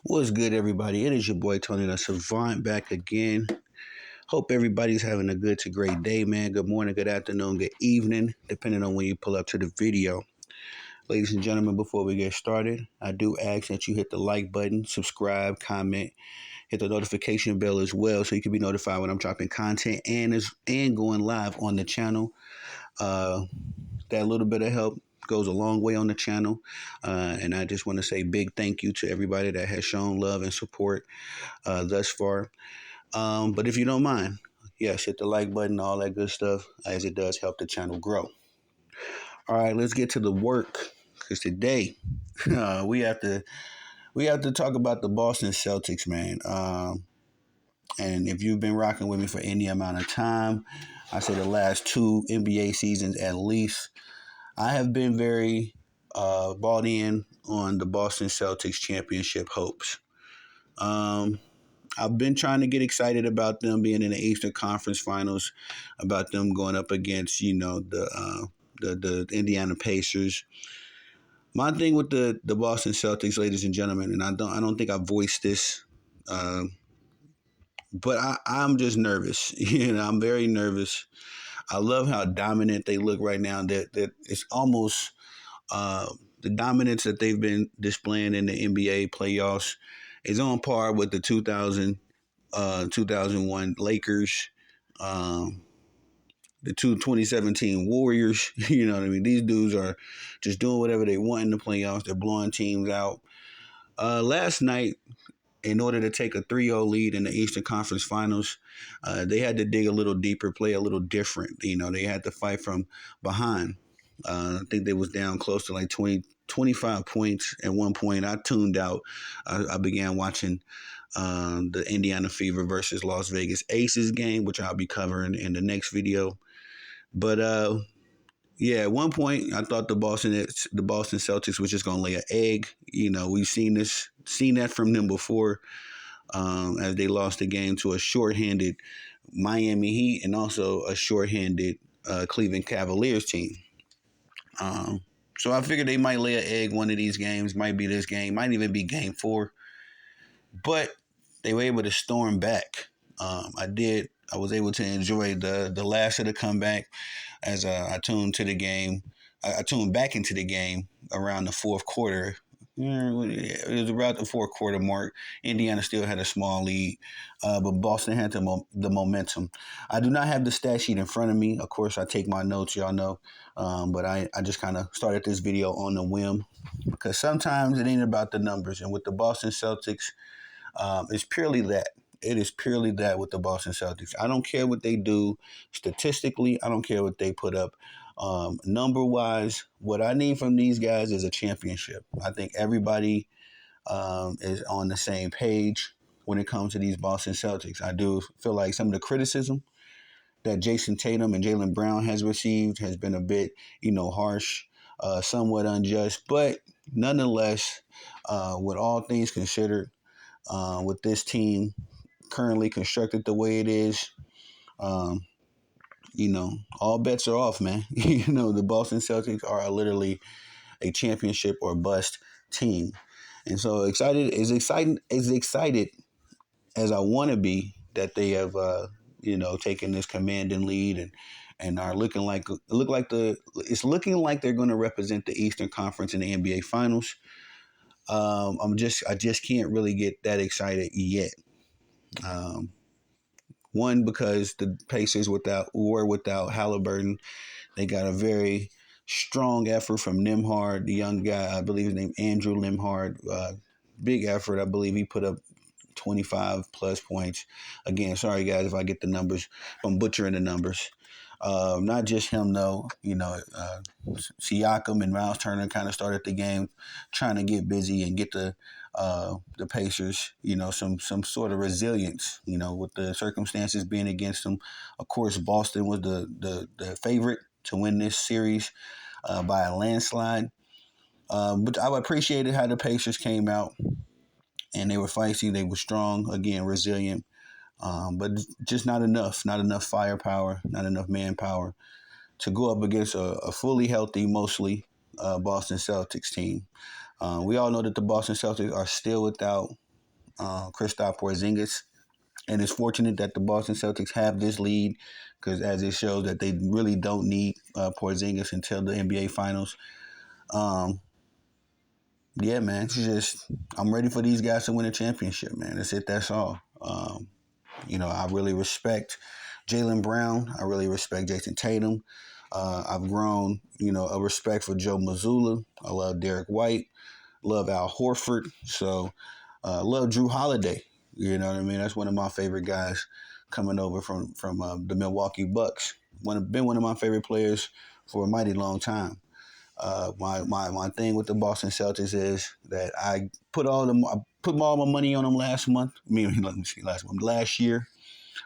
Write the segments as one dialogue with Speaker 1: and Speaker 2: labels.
Speaker 1: What's good, everybody? It is your boy Tony the Savant back again. Hope everybody's having a good to great day, man. Good morning, good afternoon, good evening, depending on when you pull up to the video. Ladies and gentlemen, before we get started, I do ask that you hit the like button, subscribe, comment, hit the notification bell as well, so you can be notified when I'm dropping content and going live on the channel. Uh, that little bit of help goes a long way on the channel, and I just want to say big thank you to everybody that has shown love and support thus far. But if you don't mind, yes, hit the like button, all that good stuff, as it does help the channel grow. All right, let's get to the work, because today we have to talk about the Boston Celtics, man. And if you've been rocking with me for any amount of time, I say the last two NBA seasons at least, I have been very bought in on the Boston Celtics championship hopes. Um, I've been trying to get excited about them being in the Eastern Conference Finals, about them going up against the Indiana Pacers. My thing with the Boston Celtics, ladies and gentlemen, and I don't think I voiced this, uh, but I'm just nervous. I'm very nervous. I love how dominant they look right now. That it's almost uh, the dominance that they've been displaying in the NBA playoffs is on par with the 2001 Lakers, um, the 2017 Warriors. You know what I mean? These dudes are just doing whatever they want in the playoffs. They're blowing teams out. Last night, in order to take a 3-0 lead in the Eastern Conference Finals, they had to dig a little deeper, play a little different. They had to fight from behind. I think they was down close to like 25 points at one point. I tuned out. I began watching the Indiana Fever versus Las Vegas Aces game, which I'll be covering in the next video. But yeah, at one point I thought the Boston Celtics was just gonna lay an egg. We've seen that from them before, as they lost the game to a shorthanded Miami Heat and also a shorthanded Cleveland Cavaliers team. Um, so I figured they might lay an egg one of these games. Might be this game. Might even be game four. But they were able to storm back. I did. I was able to enjoy the last of the comeback as I tuned to the game. I tuned back into the game around the fourth quarter. It was about the fourth quarter mark. Indiana still had a small lead, but Boston had the momentum. I do not have the stat sheet in front of me. Of course, I take my notes, y'all know. But I just kind of started this video on the whim because sometimes it ain't about the numbers. And with the Boston Celtics, it's purely that. It is purely that with the Boston Celtics. I don't care what they do statistically. I don't care what they put up number wise. What I need from these guys is a championship. I think everybody is on the same page when it comes to these Boston Celtics. I do feel like some of the criticism that Jason Tatum and Jaylen Brown has received has been a bit, harsh, somewhat unjust, but nonetheless, with all things considered, with this team currently constructed the way it is, um, all bets are off, man. The Boston Celtics are literally a championship or bust team. And so excited as I want to be that they have, taken this commanding lead and are it's looking like they're going to represent the Eastern Conference in the NBA Finals. I just can't really get that excited yet. Um, One, because the Pacers were without Halliburton. They got a very strong effort from Nembhard, the young guy. I believe his name Andrew Nembhard. Big effort. I believe he put up 25 plus points. Again, sorry guys if I get the numbers, if I'm butchering the numbers. Not just him though. Siakam and Miles Turner kind of started the game, trying to get busy and get the Pacers, some sort of resilience. With the circumstances being against them. Of course, Boston was the favorite to win this series by a landslide. But I appreciated how the Pacers came out and they were feisty, they were strong, again, resilient. But just not enough firepower, not enough manpower to go up against a fully healthy, mostly Boston Celtics team. We all know that the Boston Celtics are still without Kristaps Porzingis. And it's fortunate that the Boston Celtics have this lead because as it shows that they really don't need Porzingis until the NBA Finals. Um, yeah, man, it's just I'm ready for these guys to win a championship, man. That's it. That's all. I really respect Jaylen Brown. I really respect Jason Tatum. I've grown, a respect for Joe Mazzulla. I love Derek White. Love Al Horford. So, love Drew Holiday. You know what I mean? That's one of my favorite guys coming over from the Milwaukee Bucks. Been one of my favorite players for a mighty long time. My thing with the Boston Celtics is that I put all my money on them last month. Let me see, last year,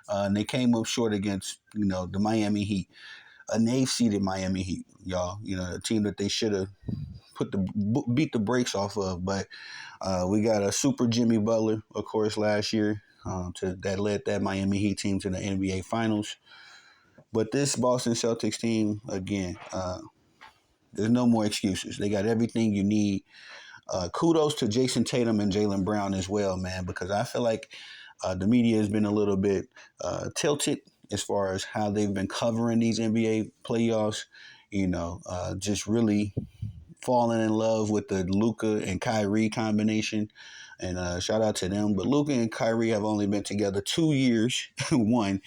Speaker 1: and they came up short against the Miami Heat, a nave seeded Miami Heat, y'all. A team that they should have beat the brakes off of. But we got a super Jimmy Butler, of course, last year that led that Miami Heat team to the NBA Finals. But this Boston Celtics team, again, there's no more excuses. They got everything you need. Kudos to Jason Tatum and Jaylen Brown as well, man, because I feel like the media has been a little bit tilted as far as how they've been covering these NBA playoffs. Just really falling in love with the Luka and Kyrie combination. And shout out to them. But Luka and Kyrie have only been together 2 years, one.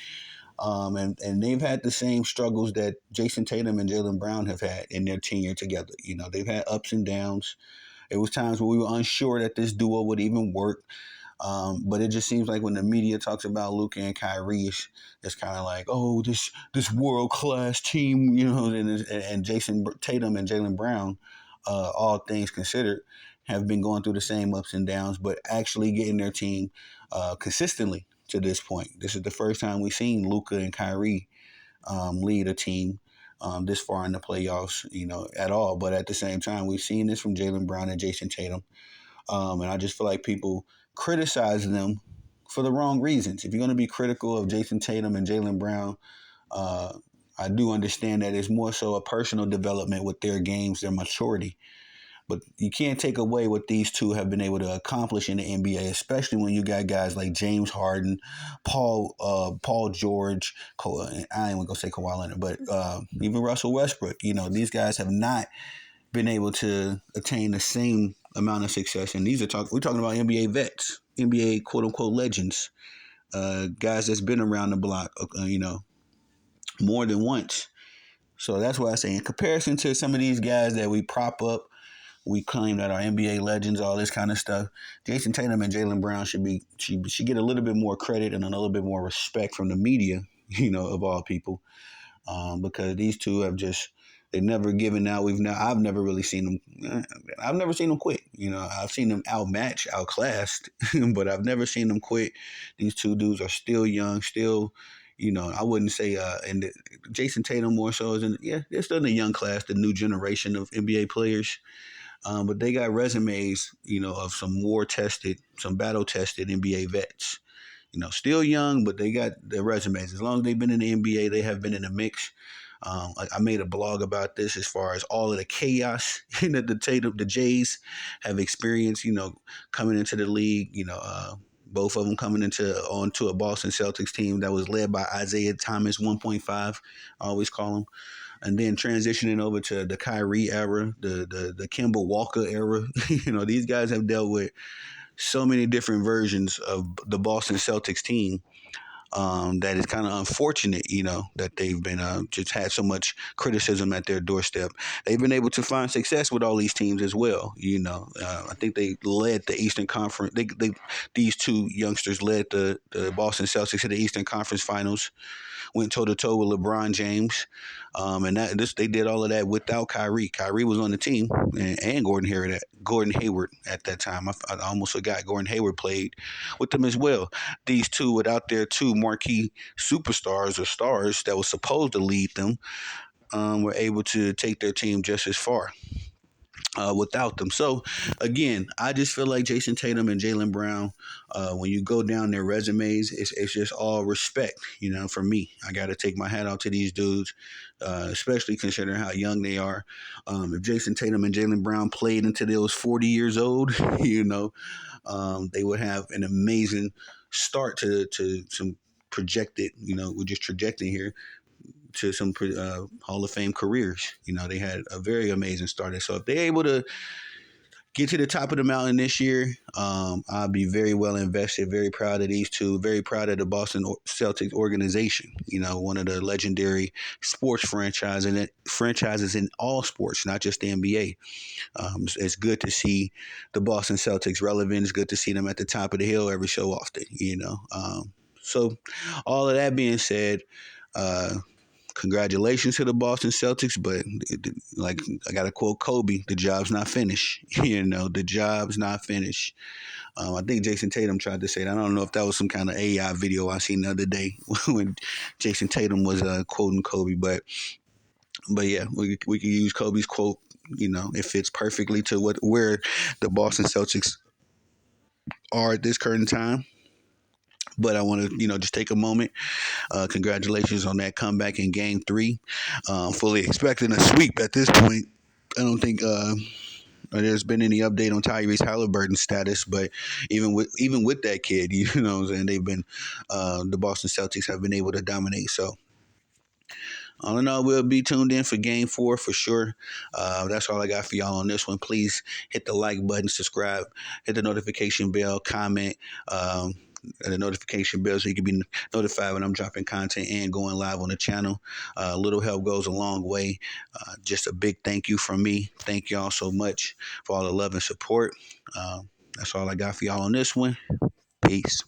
Speaker 1: And they've had the same struggles that Jason Tatum and Jaylen Brown have had in their tenure together. They've had ups and downs. It was times where we were unsure that this duo would even work. But it just seems like when the media talks about Luka and Kyrie, it's kind of like, oh, this world class team, and Jason Tatum and Jaylen Brown, all things considered, have been going through the same ups and downs, but actually getting their team consistently to this point. This is the first time we've seen Luka and Kyrie lead a team this far in the playoffs, at all. But at the same time, we've seen this from Jaylen Brown and Jason Tatum. And I just feel like people criticize them for the wrong reasons. If you're going to be critical of Jason Tatum and Jaylen Brown, I do understand that it's more so a personal development with their games, their maturity. But you can't take away what these two have been able to accomplish in the NBA, especially when you got guys like James Harden, Paul George, I ain't gonna say Kawhi Leonard, but even Russell Westbrook. These guys have not been able to attain the same amount of success. And we're talking about NBA vets, NBA quote unquote legends, guys that's been around the block, more than once. So that's why I say, in comparison to some of these guys that we prop up, we claim that are NBA legends, all this kind of stuff. Jason Tatum and Jaylen Brown should get a little bit more credit and a little bit more respect from the media, of all people, because these two have they've never given out. I've never really seen them. I've never seen them quit. I've seen them outclassed, but I've never seen them quit. These two dudes are still young, still. I wouldn't say, and Jason Tatum more so they're still in the young class, the new generation of NBA players. But they got resumes, of some some battle tested NBA vets. Still young, but they got their resumes. As long as they've been in the NBA, they have been in the mix. I made a blog about this as far as all of the chaos that the Jays have experienced, coming into the league, both of them coming onto a Boston Celtics team that was led by Isaiah Thomas 1.5, I always call him. And then transitioning over to the Kyrie era, the Kemba Walker era. These guys have dealt with so many different versions of the Boston Celtics team that is kind of unfortunate, that they've been just had so much criticism at their doorstep. They've been able to find success with all these teams as well. I think they led the Eastern Conference. These two youngsters led the Boston Celtics to the Eastern Conference Finals. Went toe to toe with LeBron James, and they did all of that without Kyrie. Kyrie was on the team, and Gordon Hayward at that time. I almost forgot Gordon Hayward played with them as well. These two, without their two marquee superstars or stars that was supposed to lead them, were able to take their team just as far. without them. So again, I just feel like Jason Tatum and Jaylen Brown, when you go down their resumes, it's just all respect. You know, for me, I got to take my hat out to these dudes, especially considering how young they are. If Jason Tatum and Jaylen Brown played until they was 40 years old, you know, they would have an amazing start to some projected, you know, we're just projecting here to some Hall of Fame careers. You know, they had a very amazing start. So if they're able to get to the top of the mountain this year, I'll be very well invested. Very proud of these two. Very proud of the Boston Celtics organization. You know, one of the legendary sports franchises in all sports, not just the NBA. It's good to see the Boston Celtics relevant. It's good to see them at the top of the hill every so often. You know, so all of that being said. Congratulations to the Boston Celtics, but like I got to quote Kobe, the job's not finished. You know, the job's not finished. I think Jason Tatum tried to say that. I don't know if that was some kind of AI video I seen the other day when Jason Tatum was quoting Kobe, but yeah, we can use Kobe's quote. You know, it fits perfectly to where the Boston Celtics are at this current time. But I want to, you know, just take a moment. Congratulations on that comeback in Game Three. Fully expecting a sweep at this point. I don't think there's been any update on Tyrese Halliburton's status, but even with that kid, you know, what I'm saying they've been the Boston Celtics have been able to dominate. So all in all, we'll be tuned in for Game 4 for sure. That's all I got for y'all on this one. Please hit the like button, subscribe, hit the notification bell, comment. The notification bell so you can be notified when I'm dropping content and going live on the channel. Little help goes a long way. Just a big thank you from me. Thank y'all so much for all the love and support. That's all I got for y'all on this one. Peace.